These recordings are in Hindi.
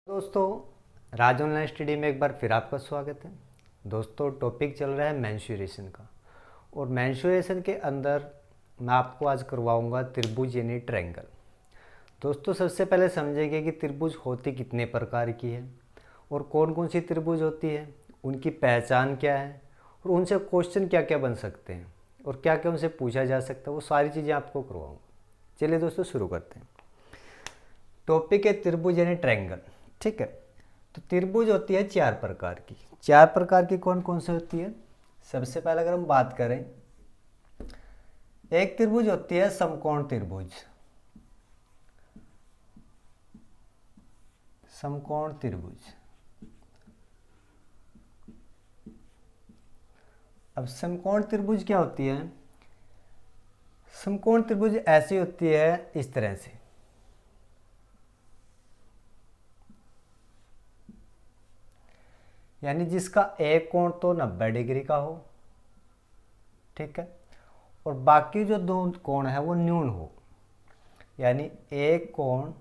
दोस्तों, राज ऑनलाइन स्टडी में एक बार फिर आपका स्वागत है। दोस्तों, टॉपिक चल रहा है मेंस्ट्रुएशन का, और मेंस्ट्रुएशन के अंदर मैं आपको आज करवाऊंगा त्रिभुज यानी ट्रायंगल। दोस्तों, सबसे पहले समझेंगे कि त्रिभुज होती कितने प्रकार की है और कौन कौन सी त्रिभुज होती है, उनकी पहचान क्या है और उनसे क्वेश्चन क्या क्या बन सकते हैं और क्या क्या उनसे पूछा जा सकता है, वो सारी चीज़ें आपको करवाऊँगा। चलिए दोस्तों, शुरू करते हैं। टॉपिक है त्रिभुज यानी ट्रायंगल। ठीक है, तो त्रिभुज होती है चार प्रकार की। चार प्रकार की कौन कौन सी होती है? सबसे पहले अगर हम बात करें, एक त्रिभुज होती है समकोण त्रिभुज। समकोण त्रिभुज। अब समकोण त्रिभुज क्या होती है? समकोण त्रिभुज ऐसी होती है इस तरह से, यानी जिसका एक कोण तो 90 डिग्री का हो, ठीक है, और बाकी जो दो कोण है वो न्यून हो, यानी एक कोण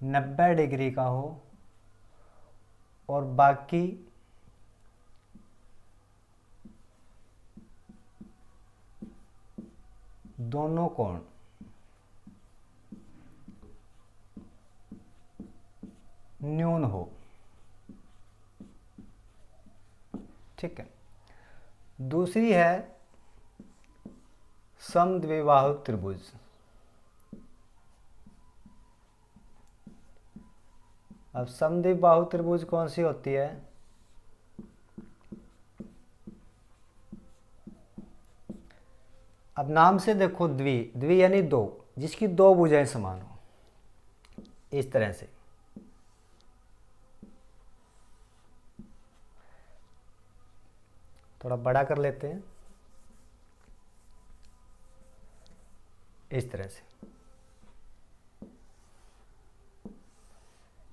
90 डिग्री का हो और बाकी दोनों कोण न्यून हो। ठीक है, दूसरी है समद्विबाहु त्रिभुज। अब समद्विबाहु त्रिभुज कौन सी होती है? अब नाम से देखो, द्वि यानी दो, जिसकी दो भुजाएं समान हो, इस तरह से। थोड़ा बड़ा कर लेते हैं, इस तरह से।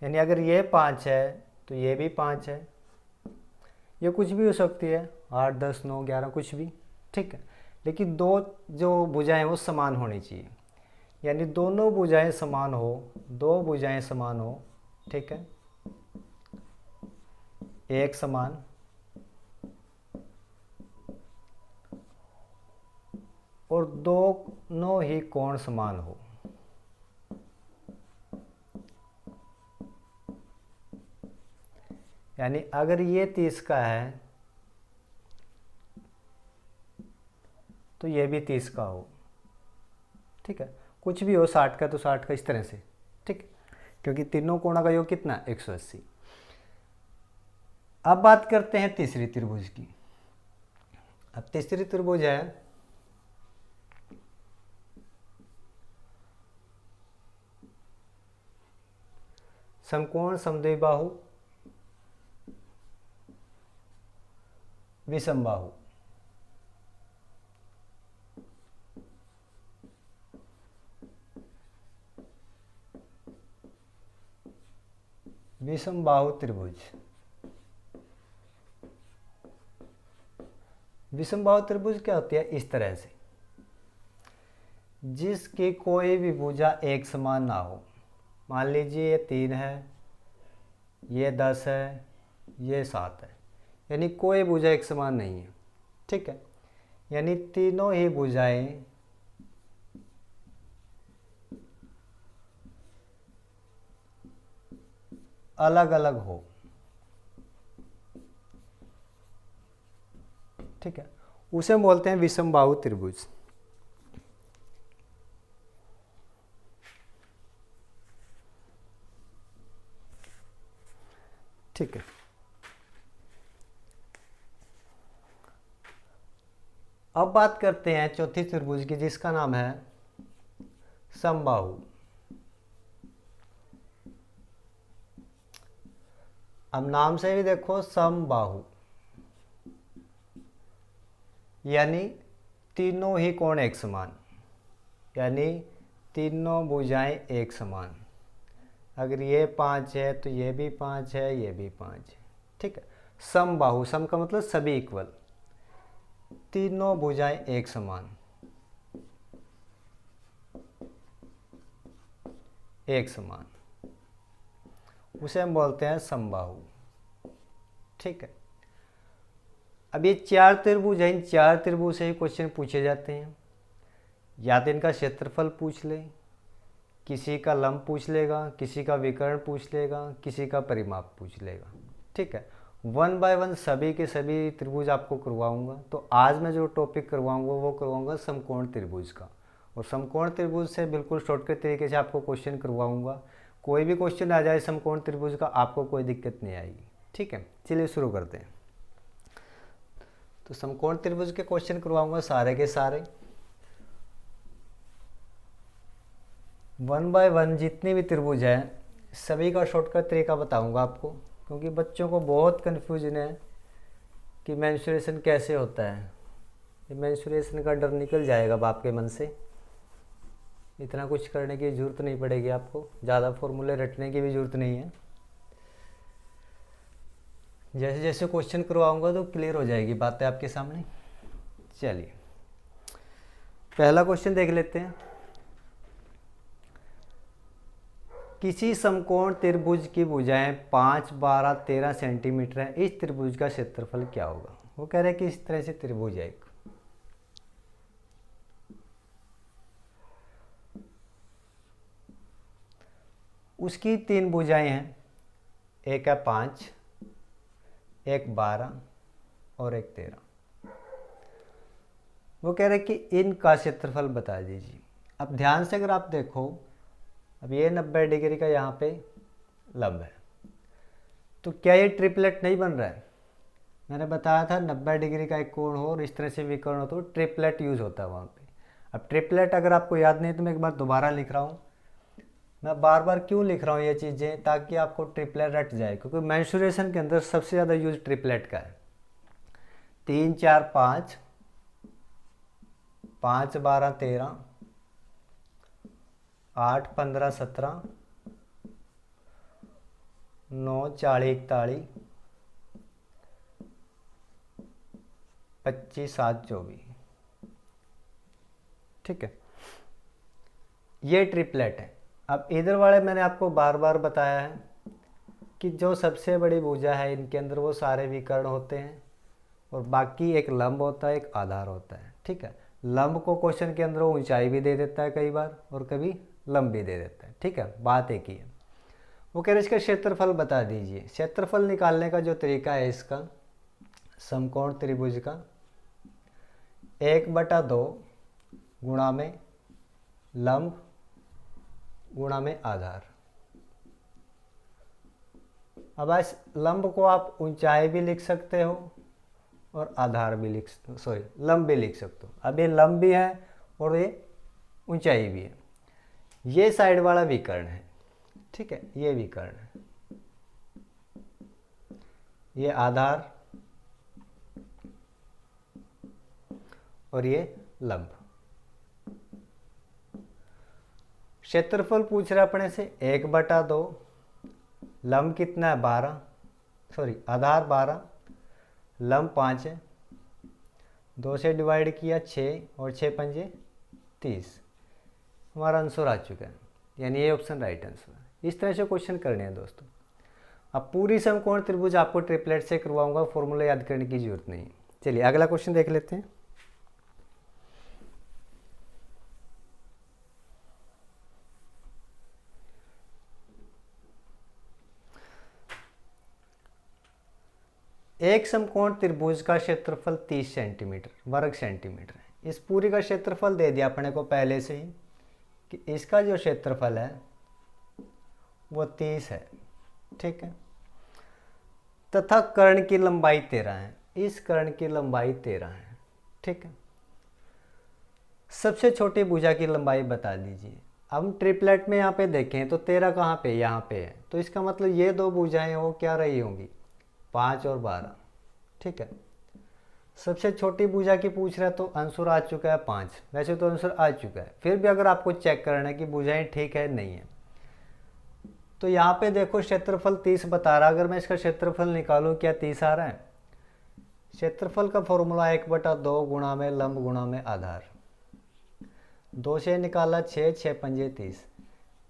यानी अगर ये 5 है तो ये भी 5 है। ये कुछ भी हो सकती है, 8, 10, 9, 11, कुछ भी। ठीक है, लेकिन दो जो भुजाएं वो समान होनी चाहिए, यानी दोनों भुजाएं समान हो, दो भुजाएं समान हो। ठीक है, एक समान और दोनों ही कोण समान हो। यानी अगर ये 30 का है तो ये भी 30 का हो। ठीक है, कुछ भी हो, 60 का तो 60 का, इस तरह से। ठीक है, क्योंकि तीनों कोणों का योग कितना? 180। अब बात करते हैं तीसरी त्रिभुज की। अब तीसरी त्रिभुज है समकोण समद्विबाहु विषमबाहु। विषमबाहु त्रिभुज। विषमबाहु त्रिभुज क्या होती है? इस तरह से, जिसकी कोई भी भुजा एक समान ना हो। मान लीजिए ये 3 है, ये 10 है, ये 7 है, यानी कोई भुजा एक समान नहीं है। ठीक है, यानी तीनों ही भुजाएं अलग अलग हो। ठीक है, उसे बोलते हैं विषमबाहु त्रिभुज। ठीक है, अब बात करते हैं चौथी त्रिभुज की, जिसका नाम है समबाहु। अब नाम से भी देखो, समबाहु, यानी तीनों ही कोण एक समान, यानी तीनों भुजाएं एक समान। अगर ये 5 है तो ये भी 5 है, ये भी 5 है। ठीक है, समबाहु, सम का मतलब सभी इक्वल, तीनों भुजाएं एक समान। एक समान, उसे हम बोलते हैं समबाहु। ठीक है, अब ये चार त्रिभुज हैं, इन चार त्रिभुज से ही क्वेश्चन पूछे जाते हैं। या तो इनका क्षेत्रफल पूछ ले, किसी का लंब पूछ लेगा, किसी का विकर्ण पूछ लेगा, किसी का परिमाप पूछ लेगा। ठीक है, 1 बाय 1 सभी के सभी त्रिभुज आपको करवाऊंगा। तो आज मैं जो टॉपिक करवाऊंगा वो करवाऊंगा समकोण त्रिभुज का, और समकोण त्रिभुज से बिल्कुल शॉर्टकट तरीके से आपको क्वेश्चन करवाऊंगा। कोई भी क्वेश्चन आ जाए समकोण त्रिभुज का, आपको कोई दिक्कत नहीं आएगी। ठीक है, चलिए शुरू करते हैं। तो समकोण त्रिभुज के क्वेश्चन करवाऊंगा सारे के सारे, 1 बाय 1 जितने भी त्रिभुज हैं सभी का शॉर्टकट तरीका बताऊंगा आपको, क्योंकि बच्चों को बहुत कन्फ्यूजन है कि मेंस्ट्रुएशन कैसे होता है। ये मेंस्ट्रुएशन का डर निकल जाएगा अब आपके मन से, इतना कुछ करने की ज़रूरत नहीं पड़ेगी आपको, ज़्यादा फॉर्मूले रटने की भी ज़रूरत नहीं है। जैसे जैसे क्वेश्चन करवाऊंगा तो क्लियर हो जाएगी बातें आपके सामने। चलिए पहला क्वेश्चन देख लेते हैं। किसी समकोण त्रिभुज की भुजाएं 5, 12, 13 सेंटीमीटर है, इस त्रिभुज का क्षेत्रफल क्या होगा। वो कह रहे हैं कि इस तरह से त्रिभुज है एक, उसकी 3 भुजाएं हैं, एक है 5, एक 12 और एक 13। वो कह रहे हैं कि इनका क्षेत्रफल बता दीजिए। अब ध्यान से अगर आप देखो, अब ये 90 डिग्री का यहाँ पे लंब है, तो क्या ये ट्रिपलेट नहीं बन रहा है। मैंने बताया था 90 डिग्री का एक कोण हो और इस तरह से विकर्ण हो तो ट्रिपलेट यूज होता है वहाँ पे। अब ट्रिपलेट अगर आपको याद नहीं तो मैं एक बार दोबारा लिख रहा हूँ। मैं बार बार क्यों लिख रहा हूँ ये चीज़ें, ताकि आपको ट्रिपलेट रट जाए, क्योंकि मेंस्ट्रुएशन के अंदर सबसे ज़्यादा यूज ट्रिपलेट का है। 3, 4, 5, 5, 12, 13, 8, 15, 17, 9, 40, 41, 25, 7, 24। ठीक है, ये ट्रिपलेट है। अब इधर वाले मैंने आपको बार बार बताया है कि जो सबसे बड़ी भुजा है इनके अंदर वो सारे विकर्ण होते हैं, और बाकी एक लंब होता है, एक आधार होता है। ठीक है, लंब को क्वेश्चन के अंदर ऊंचाई भी दे देता है कई बार, और कभी लंब भी दे देता है। ठीक है, बात एक ही है। वो कह रहे इसका क्षेत्रफल बता दीजिए। क्षेत्रफल निकालने का जो तरीका है इसका समकोण त्रिभुज का, 1/2 गुणा में लंब गुणा में आधार। अब इस लंब को आप ऊंचाई भी लिख सकते हो और आधार भी लंब भी लिख सकते हो। अब ये लंब भी है और ये ऊंचाई भी है। ये साइड वाला विकर्ण है। ठीक है, ये विकर्ण है, ये आधार और ये लंब। क्षेत्रफल पूछ रहा अपने से 1/2, लंब कितना है 12, आधार 12, लंब 5 है, 2 से डिवाइड किया 6 और 6 पंजे 30। हमारा आंसर आ चुका है, यानी ये ऑप्शन राइट आंसर है। इस तरह से क्वेश्चन करने हैं दोस्तों। अब पूरी समकोण त्रिभुज आपको ट्रिपलेट से करवाऊंगा, फॉर्मूला याद करने की जरूरत नहीं है। चलिए अगला क्वेश्चन देख लेते हैं। एक समकोण त्रिभुज का क्षेत्रफल 30 सेंटीमीटर वर्ग सेंटीमीटर है। इस पूरी का क्षेत्रफल दे दिया अपने को पहले से ही कि इसका जो क्षेत्रफल है वो 30 है। ठीक है, तथा कर्ण की लंबाई 13 है। इस कर्ण की लंबाई 13 है। ठीक है, सबसे छोटी भुजा की लंबाई बता दीजिए। अब हम ट्रिपलेट में यहाँ पे देखें तो 13 कहाँ पे, यहाँ पे है, तो इसका मतलब ये दो भुजाएं वो क्या रही होंगी, 5 और 12। ठीक है, सबसे छोटी भुजा की पूछ रहा है तो आंसर आ चुका है 5। वैसे तो आंसर आ चुका है, फिर भी अगर आपको चेक करना है कि भुजाएं ठीक है नहीं है, तो यहाँ पे देखो क्षेत्रफल 30 बता रहा है। अगर मैं इसका क्षेत्रफल निकालूं, क्या 30 आ रहा है। क्षेत्रफल का फॉर्मूला 1/2 गुणा में लंब गुणा में आधार। 2 से निकाला 6, 6 पंजे 30।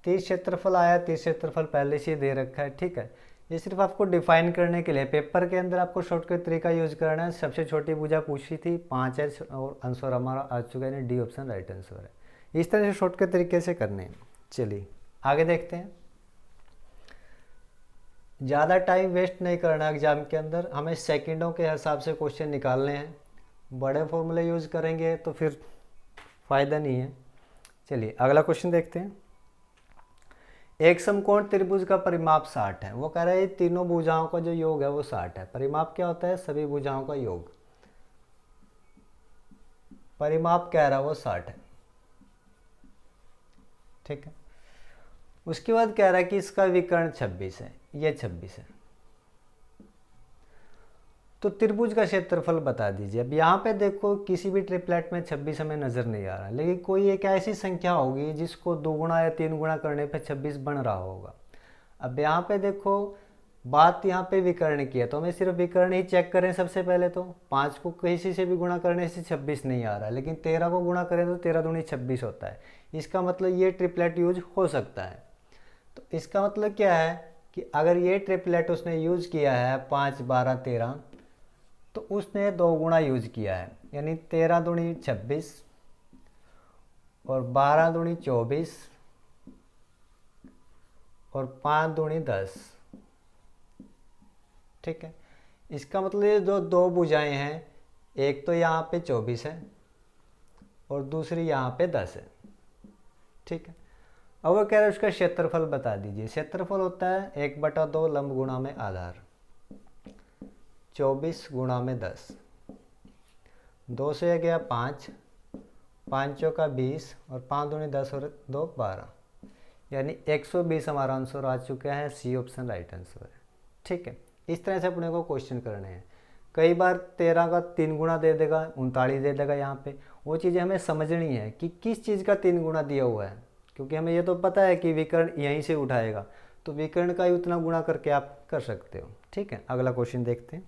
30 क्षेत्रफल आया, 30 क्षेत्रफल पहले से दे रखा है, ठीक है। ये सिर्फ आपको डिफाइन करने के लिए, पेपर के अंदर आपको शॉर्टकट तरीका यूज करना है। सबसे छोटी भुजा पूछी थी 5 है और आंसर हमारा आ चुका है, डी ऑप्शन राइट आंसर है। इस तरह से शॉर्टकट तरीके से करने हैं। चलिए आगे देखते हैं। ज़्यादा टाइम वेस्ट नहीं करना एग्जाम के अंदर, हमें सेकंडों के हिसाब से क्वेश्चन निकालने हैं। बड़े फॉर्मूले यूज़ करेंगे तो फिर फ़ायदा नहीं है। चलिए अगला क्वेश्चन देखते हैं। एक समकोण त्रिभुज का परिमाप 60 है। वो कह रहा है तीनों भुजाओं का जो योग है वो 60 है। परिमाप क्या होता है? सभी भुजाओं का योग। परिमाप कह रहा है वो 60 है, ठीक है। उसके बाद कह रहा है कि इसका विकर्ण 26 है, ये 26 है। तो त्रिभुज का क्षेत्रफल बता दीजिए। अब यहाँ पे देखो किसी भी ट्रिपलेट में 26 हमें नज़र नहीं आ रहा, लेकिन कोई एक ऐसी संख्या होगी जिसको 2 गुना या 3 गुना करने पे 26 बन रहा होगा। अब यहाँ पे देखो बात यहाँ पे विकर्ण की है, तो हमें सिर्फ विकर्ण ही चेक करें सबसे पहले। तो 5 को किसी से भी गुणा करने से 26 नहीं आ रहा, लेकिन 13 को गुणा करें तो 13 दूनी 26 होता है। इसका मतलब ये ट्रिपलेट यूज हो सकता है। तो इसका मतलब क्या है कि अगर ये ट्रिपलेट उसने यूज़ किया है 5, 12, 13, तो उसने 2 गुणा यूज किया है, यानी 13 दूनी 26 और 12 दूनी 24 और 5 दूनी 10, ठीक है। इसका मतलब ये जो 2 भुजाएं हैं, एक तो यहाँ पे 24 है और दूसरी यहाँ पे 10 है, ठीक है। अब वो कह रहे हैं उसका क्षेत्रफल बता दीजिए। क्षेत्रफल होता है 1/2 लंब गुणा में आधार, 24 गुणा में 10, 2 से गया 5, 5 चौका 20 और 5 दूनी 10 और 2 12, यानी 120 हमारा आंसर आ चुका है। सी ऑप्शन राइट आंसर है, ठीक है। इस तरह से अपने को क्वेश्चन करने हैं। कई बार 13 का 3 गुना दे देगा, 39 दे देगा। यहाँ पे वो चीज़ें हमें समझनी है कि किस चीज़ का 3 गुना दिया हुआ है, क्योंकि हमें ये तो पता है कि विकर्ण यहीं से उठाएगा, तो विकर्ण का ही उतना गुणा करके आप कर सकते हो, ठीक है। अगला क्वेश्चन देखते हैं।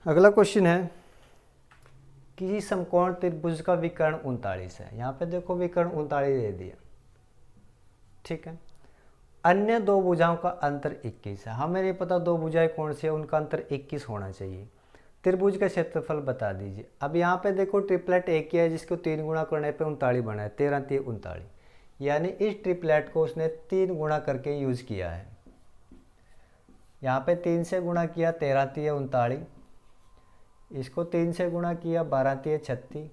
अगला क्वेश्चन है, किसी समकोण त्रिभुज का विकर्ण 39 है। यहाँ पे देखो विकर्ण 39 दे दिया, ठीक है। अन्य 2 भुजाओं का अंतर 21 है। हमें नहीं पता 2 भुजाएं कौन सी है, उनका अंतर 21 होना चाहिए। त्रिभुज का क्षेत्रफल बता दीजिए। अब यहाँ पे देखो ट्रिपलेट एक ही है जिसको 3 गुणा करने पे 39 बना है, 13 3 39, यानी इस ट्रिपलेट को उसने 3 गुणा करके यूज किया है। यहाँ पे 3 से गुणा किया 13 3 39, इसको 3 से गुणा किया 12 3 36,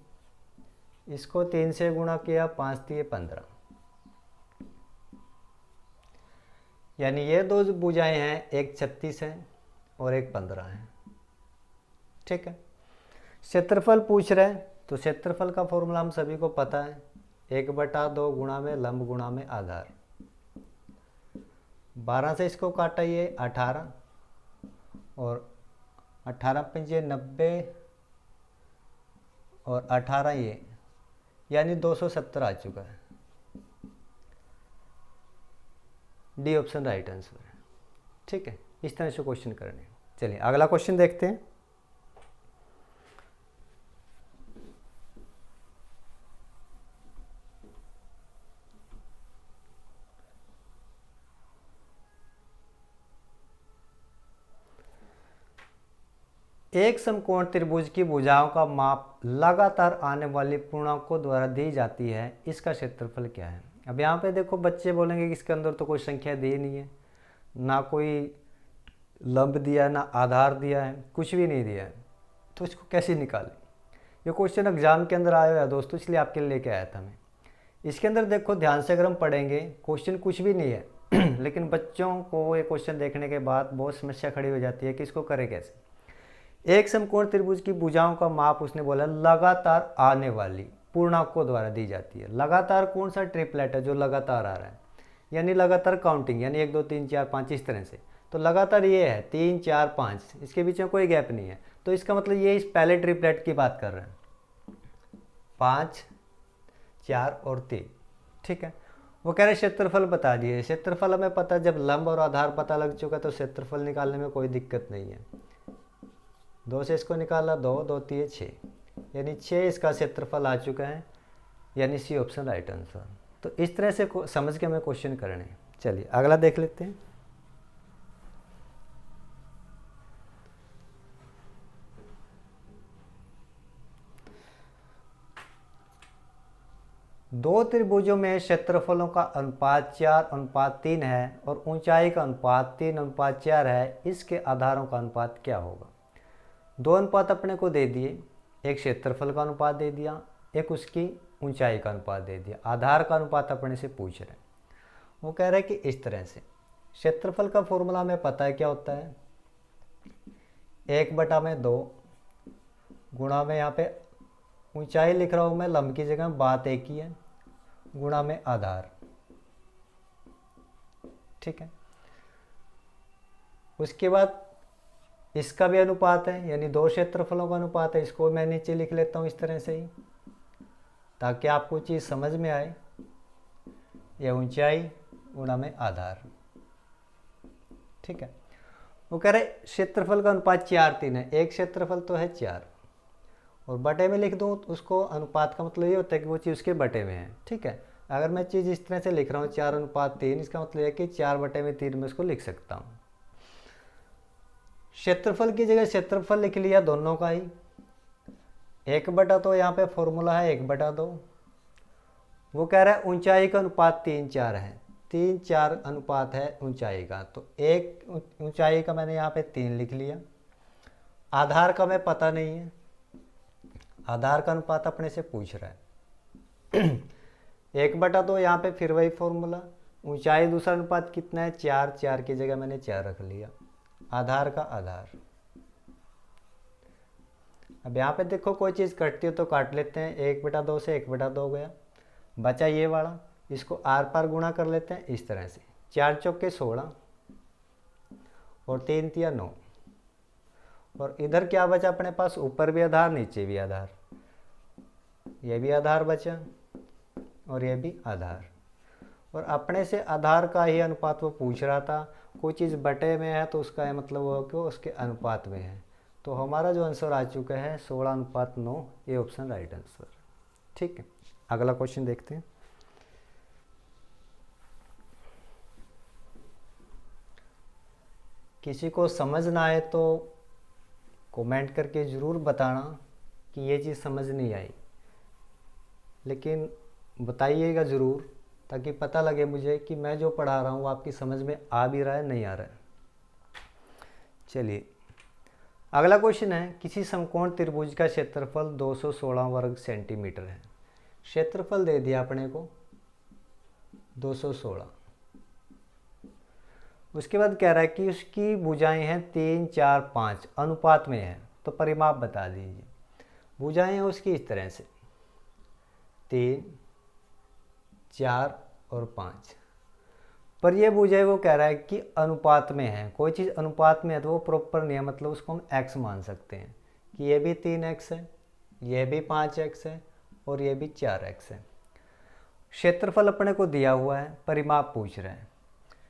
इसको 3 से गुणा किया 5 3 15, यानी ये 2 भुजाएं हैं, एक 36 है और एक 15 है, ठीक है। क्षेत्रफल पूछ रहे हैं, तो क्षेत्रफल का फॉर्मूला हम सभी को पता है, 1/2 गुणा में लंब गुणा में आधार। 12 से इसको काटा ये 18 और 18 पंजे 90 और 18 ये, यानी 270 आ चुका है। डी ऑप्शन राइट आंसर है, ठीक है। इस तरह से क्वेश्चन करने हैं। चलिए अगला क्वेश्चन देखते हैं। एक समकोण त्रिभुज की भुजाओं का माप लगातार आने वाली पूर्णांकों द्वारा दी जाती है, इसका क्षेत्रफल क्या है। अब यहाँ पे देखो बच्चे बोलेंगे कि इसके अंदर तो कोई संख्या दी नहीं है, ना कोई लंब दिया है, ना आधार दिया है, कुछ भी नहीं दिया है, तो इसको कैसे निकालें। ये क्वेश्चन एग्जाम के अंदर आया हुआ है दोस्तों, इसलिए आपके लिए लेके आया था मैं। इसके अंदर देखो ध्यान से अगर हम पढ़ेंगे, क्वेश्चन कुछ भी नहीं है लेकिन बच्चों को ये क्वेश्चन देखने के बाद बहुत समस्या खड़ी हो जाती है कि इसको करें कैसे। एक समकोण त्रिभुज की भुजाओं का माप उसने बोला लगातार आने वाली पूर्णांकों द्वारा दी जाती है। लगातार कौन सा ट्रिपलेट है जो लगातार आ रहा है, यानी लगातार काउंटिंग, यानी 1 2 3 4 5 इस तरह से। तो लगातार ये है 3 4 5, इसके बीच में कोई गैप नहीं है, तो इसका मतलब ये इस पहले ट्रिपलेट की बात कर रहे हैं, 5 4 और 3, ठीक है। वो कह रहे क्षेत्रफल बता दिए। क्षेत्रफल हमें पता है, जब लंब और आधार पता लग चुका तो क्षेत्रफल निकालने में कोई दिक्कत नहीं है। 2 से इसको निकाला 2, 2 3 6, यानी 6 इसका क्षेत्रफल आ चुका है, यानी सी ऑप्शन राइट आंसर। तो इस तरह से समझ के हमें क्वेश्चन करने हैं। चलिए अगला देख लेते हैं। दो त्रिभुजों में क्षेत्रफलों का अनुपात 4:3 है और ऊंचाई का अनुपात 3:4 है। इसके आधारों का अनुपात क्या होगा? दो अनुपात अपने को दे दिए, एक क्षेत्रफल का अनुपात दे दिया, एक उसकी ऊंचाई का अनुपात दे दिया। आधार का अनुपात अपने से पूछ रहे हैं। वो कह रहे हैं कि इस तरह से क्षेत्रफल का फॉर्मूला हमें पता है क्या होता है, 1/2 गुणा में यहाँ पे ऊंचाई लिख रहा हूँ मैं, लंब की जगह बात एक ही है, गुणा में आधार। ठीक है, उसके बाद इसका भी अनुपात है, यानी दो क्षेत्रफलों का अनुपात है। इसको मैं नीचे लिख लेता हूँ इस तरह से ही, ताकि आपको चीज़ समझ में आए। यह ऊंचाई गुणा में आधार। ठीक है, वो कह रहे क्षेत्रफल का अनुपात 4:3 है। एक क्षेत्रफल तो है 4 और बटे में लिख दूँ तो उसको अनुपात का मतलब ये होता है कि वो चीज़ उसके बटे में है। ठीक है, अगर मैं चीज़ इस तरह से लिख रहा हूँ 4:3, इसका मतलब है कि 4/3 में इसको लिख सकता हूँ। क्षेत्रफल की जगह क्षेत्रफल लिख लिया दोनों का ही। 1/2 यहाँ पे फॉर्मूला है 1/2। वो कह रहा है ऊंचाई का अनुपात 3:4 है, 3:4 अनुपात है ऊंचाई का। तो एक ऊंचाई का मैंने यहाँ पे 3 लिख लिया। आधार का मैं पता नहीं है, आधार का अनुपात अपने से पूछ रहा है। 1/2 यहाँ पे फिर वही फॉर्मूला, ऊंचाई दूसरा अनुपात कितना है 4, 4 की जगह मैंने 4 रख लिया। आधार का आधार। अब यहाँ पे देखो कोई चीज़ कटती है तो काट लेते हैं। 1/2 से 1/2 गया, बचा ये वाला, इसको आर पार गुणा कर लेते हैं इस तरह से। 4 चौके 16 और 3 तिया 9, और इधर क्या बचा अपने पास, ऊपर भी आधार नीचे भी आधार, ये भी आधार बचा और ये भी आधार। और अपने से आधार का ही अनुपात वो पूछ रहा था। कोई चीज़ बटे में है तो उसका मतलब वो कि उसके अनुपात में है। तो हमारा जो आंसर आ चुका है 16:9, ये ऑप्शन राइट आंसर। ठीक है, अगला क्वेश्चन देखते हैं। किसी को समझ ना आए तो कमेंट करके ज़रूर बताना कि ये चीज़ समझ नहीं आई, लेकिन बताइएगा ज़रूर, ताकि पता लगे मुझे कि मैं जो पढ़ा रहा हूँ आपकी समझ में आ भी रहा है नहीं आ रहा है। चलिए अगला क्वेश्चन है, किसी समकोण त्रिभुज का क्षेत्रफल 216 वर्ग सेंटीमीटर है। क्षेत्रफल दे दिया अपने को 216। उसके बाद कह रहा है कि उसकी भुजाएं हैं 3, 4, 5 अनुपात में है, तो परिमाप बता दीजिए। भुजाएं हैं उसकी इस तरह से 3, 4 और 5, पर ये भुजाएं वो कह रहा है कि अनुपात में है। कोई चीज़ अनुपात में है तो वो प्रॉपर नहीं है, मतलब उसको हम x मान सकते हैं कि ये भी 3x है, ये भी 5x है और ये भी 4x है। क्षेत्रफल अपने को दिया हुआ है, परिमाप पूछ रहे हैं।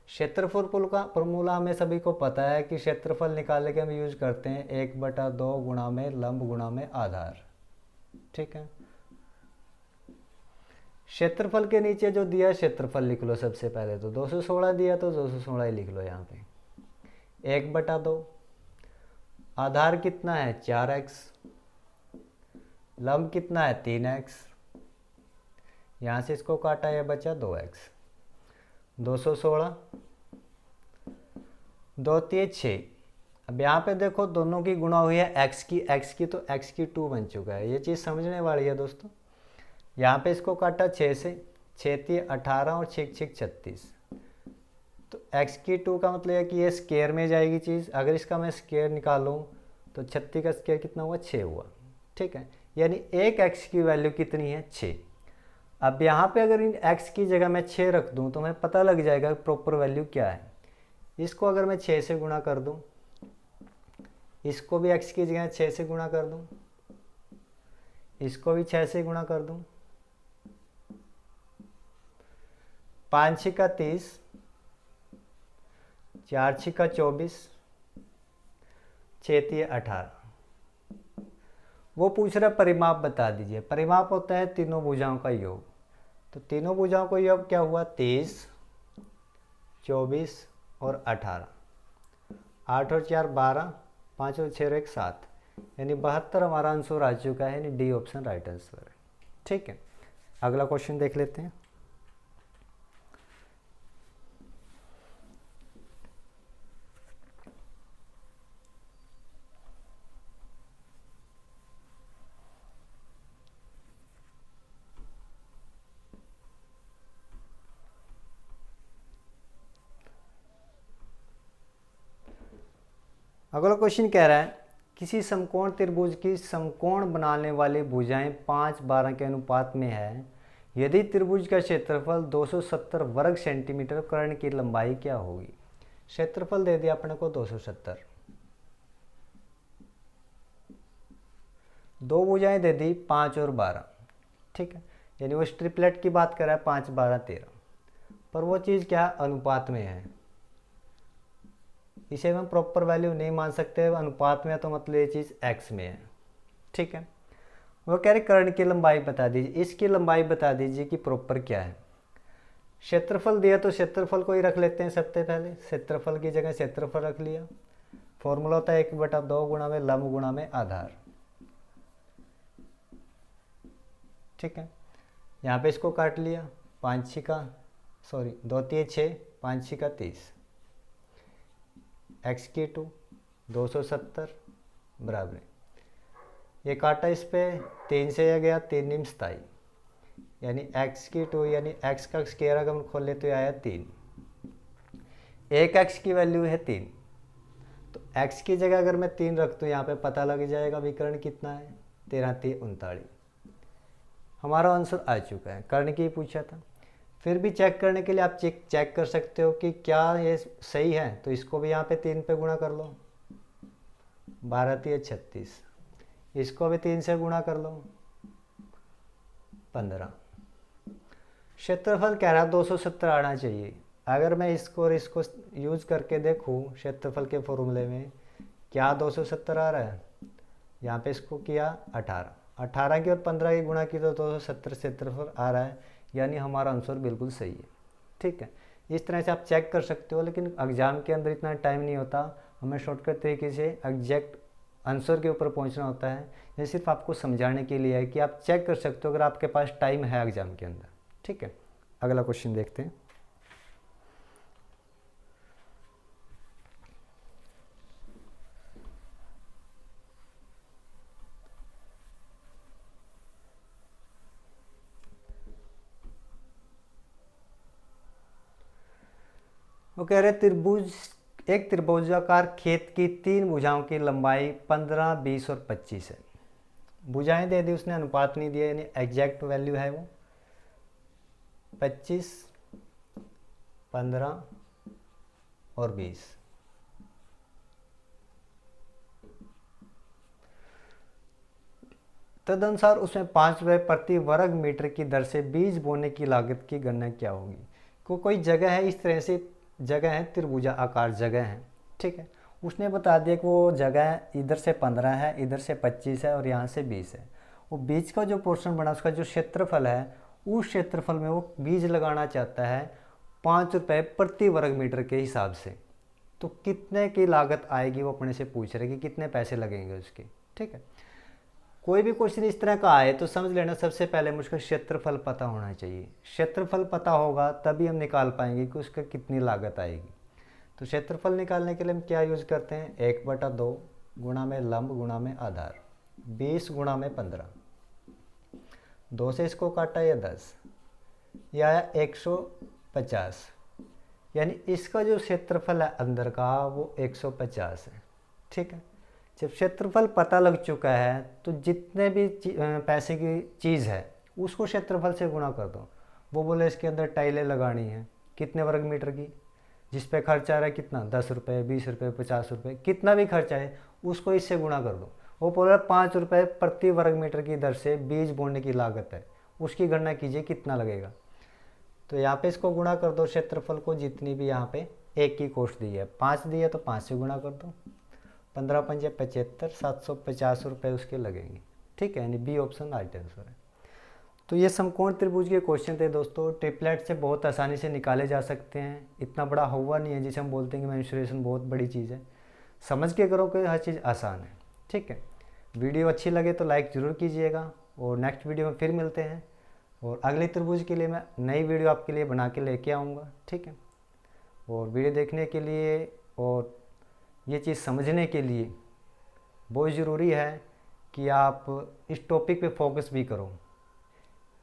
क्षेत्रफल का फॉर्मूला हमें सभी को पता है कि क्षेत्रफल निकालने के हम यूज करते हैं 1/2 गुणा में लंब गुणा में आधार। ठीक है, क्षेत्रफल के नीचे जो दिया क्षेत्रफल लिख लो सबसे पहले। तो 216 दिया तो 216 ही लिख लो यहाँ पे। 1/2, आधार कितना है 4x, लंब कितना है 3x, यहाँ से इसको काटा यह बचा 2x। 216 2 3 6। अब यहाँ पे देखो दोनों की गुणा हुई है x की तो x की 2 बन चुका है। ये चीज़ समझने वाली है दोस्तों। यहाँ पे इसको काटा 6 से, 6 3 18 और 6 6 36। तो x की 2 का मतलब है कि ये स्क्वायर में जाएगी चीज़। अगर इसका मैं स्क्वायर निकालूँ तो 36 का स्क्वायर कितना हुआ 6 हुआ। ठीक है, यानी एक x की वैल्यू कितनी है 6। अब यहाँ पे अगर इन x की जगह मैं 6 रख दूँ तो हमें पता लग जाएगा प्रॉपर वैल्यू क्या है। इसको अगर मैं 6 से गुणा कर दूँ, इसको भी x की जगह 6 से गुणा कर दूँ, इसको भी 6 से गुणा कर दूँ, 5 छिका 30, 4 छिका 24, 6 तिये 18। वो पूछ रहा परिमाप बता दीजिए। परिमाप होता है तीनों भुजाओं का योग। तो तीनों भुजाओं का योग क्या हुआ? 23, 24 और 18। 8 और 4 12, 5 और 6 और 1 7, यानी 72 हमारा आंसर आ चुका है, यानी डी ऑप्शन राइट आंसर है। ठीक है, अगला क्वेश्चन देख लेते हैं। अगला क्वेश्चन कह रहा है किसी समकोण त्रिभुज की समकोण बनाने वाली भुजाएं 5 12 के अनुपात में है। यदि त्रिभुज का क्षेत्रफल 270 वर्ग सेंटीमीटर, कर्ण की लंबाई क्या होगी? क्षेत्रफल दे दिया अपने को 270, दो भुजाएं दे दी 5 और 12। ठीक है, यानी वो ट्रिपलेट की बात कर रहा है 5 12 13, पर वो चीज़ क्या अनुपात में है, इसे हम प्रॉपर वैल्यू नहीं मान सकते। अनुपात में है तो मतलब ये चीज़ x में है। ठीक है, वो कह रहे कर्ण की लंबाई बता दीजिए। इसकी लंबाई बता दीजिए कि प्रॉपर क्या है। क्षेत्रफल दिया तो क्षेत्रफल को ही रख लेते हैं सबसे पहले। क्षेत्रफल की जगह क्षेत्रफल रख लिया। फॉर्मूला होता है 1/2 गुणा में लंब गुणा में आधार। ठीक है, यहाँ पे इसको काट लिया। 5 छिका 2 तिये 6, 5 छिका 30, x की 2 270 बराबर, ये काटा इस पे 3 से आ गया 3 निम 27, यानी x की 2 यानी x का स्क्वायर अगर हम खोले तो आया 3। एक x की वैल्यू है 3, तो x की जगह अगर मैं 3 रख दूँ यहाँ पे पता लग जाएगा विकर्ण कितना है। 13 3 39, हमारा आंसर आ चुका है। कर्ण की पूछा था। फिर भी चेक करने के लिए आप चेक कर सकते हो कि क्या ये सही है, तो इसको भी यहाँ पे 3 पे गुणा कर लो। 12 3 36, इसको भी 3 से गुणा कर लो 15। क्षेत्रफल कह रहा है 270 आना चाहिए। अगर मैं इसको और इसको यूज करके देखूँ क्षेत्रफल के फॉर्मूले में, क्या 270 आ रहा है? यहाँ पे इसको किया 18 की और 15 की गुणा की तो 270 क्षेत्रफल आ रहा है, यानी हमारा आंसर बिल्कुल सही है। ठीक है, इस तरह से आप चेक कर सकते हो, लेकिन एग्जाम के अंदर इतना टाइम नहीं होता। हमें शॉर्टकट तरीके से एग्जैक्ट आंसर के ऊपर पहुंचना होता है। ये सिर्फ आपको समझाने के लिए है कि आप चेक कर सकते हो अगर आपके पास टाइम है एग्जाम के अंदर। ठीक है, अगला क्वेश्चन देखते हैं। वो कह रहे एक त्रिभुजाकार खेत की 3 भुजाओं की लंबाई 15 20 और 25 है। भुजाएं दे दी उसने, अनुपात नहीं दिया, यानी एग्जैक्ट वैल्यू है वो 25 15 और 20। तदनुसार उसमें 5 रुपये प्रति वर्ग मीटर की दर से बीज बोने की लागत की गणना क्या होगी? कोई जगह है, इस तरह से जगह है, त्रिभुजा आकार जगह है। ठीक है, उसने बता दिया कि वो जगह इधर से 15 है, इधर से 25 है और यहाँ से 20 है। वो बीज का जो पोर्शन बना उसका जो क्षेत्रफल है, उस क्षेत्रफल में वो बीज लगाना चाहता है 5 रुपये प्रति वर्ग मीटर के हिसाब से। तो कितने की लागत आएगी वो अपने से पूछ रहे कि कितने पैसे लगेंगे उसके। ठीक है, कोई भी क्वेश्चन इस तरह का आए तो समझ लेना सबसे पहले मुझको क्षेत्रफल पता होना चाहिए। क्षेत्रफल पता होगा तभी हम निकाल पाएंगे कि उसका कितनी लागत आएगी। तो क्षेत्रफल निकालने के लिए हम क्या यूज़ करते हैं? 1/2 गुणा में लंब गुणा में आधार, 20 गुणा में 15। 2 से इसको काटा या 10, यह आया 150, यानी इसका जो क्षेत्रफल है अंदर का वो 150 है। ठीक है, जब क्षेत्रफल पता लग चुका है तो जितने भी पैसे की चीज़ है उसको क्षेत्रफल से गुणा कर दो। वो बोले इसके अंदर टाइलें लगानी है कितने वर्ग मीटर की, जिस पे खर्चा आ रहा है कितना, 10 रुपये 20 रुपये 50 रुपये, कितना भी खर्चा है उसको इससे गुणा कर दो। वो बोल रहा है 5 रुपये प्रति वर्ग मीटर की दर से बीज बोने की लागत है, उसकी गणना कीजिए कितना लगेगा। तो यहाँ पे इसको गुणा कर दो क्षेत्रफल को, जितनी भी यहाँ पे एक की कॉस्ट दी है, 5 दी है तो 5 से गुणा कर दो, 15 पंजे 75, 750 रुपये उसके लगेंगे। ठीक है, यानी बी ऑप्शन राइट आंसर है। तो ये समकोण त्रिभुज के क्वेश्चन थे दोस्तों, ट्रिपलेट से बहुत आसानी से निकाले जा सकते हैं। इतना बड़ा हुआ नहीं है जिसे हम बोलते हैं कि मेंस्ट्रुएशन बहुत बड़ी चीज़ है। समझ के करो कि हर चीज़ आसान है। ठीक है, वीडियो अच्छी लगे तो लाइक ज़रूर कीजिएगा, और नेक्स्ट वीडियो में फिर मिलते हैं। और अगले त्रिभुज के लिए मैं नई वीडियो आपके लिए बना के लेके आऊँगा। ठीक है, और वीडियो देखने के लिए और ये चीज़ समझने के लिए बहुत ज़रूरी है कि आप इस टॉपिक पे फोकस भी करो,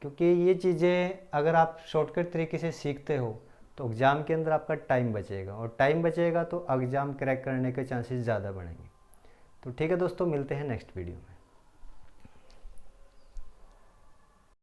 क्योंकि ये चीज़ें अगर आप शॉर्टकट तरीके से सीखते हो तो एग्ज़ाम के अंदर आपका टाइम बचेगा, और टाइम बचेगा तो एग्ज़ाम क्रैक करने के चांसेस ज़्यादा बढ़ेंगे। तो ठीक है दोस्तों, मिलते हैं नेक्स्ट वीडियो में।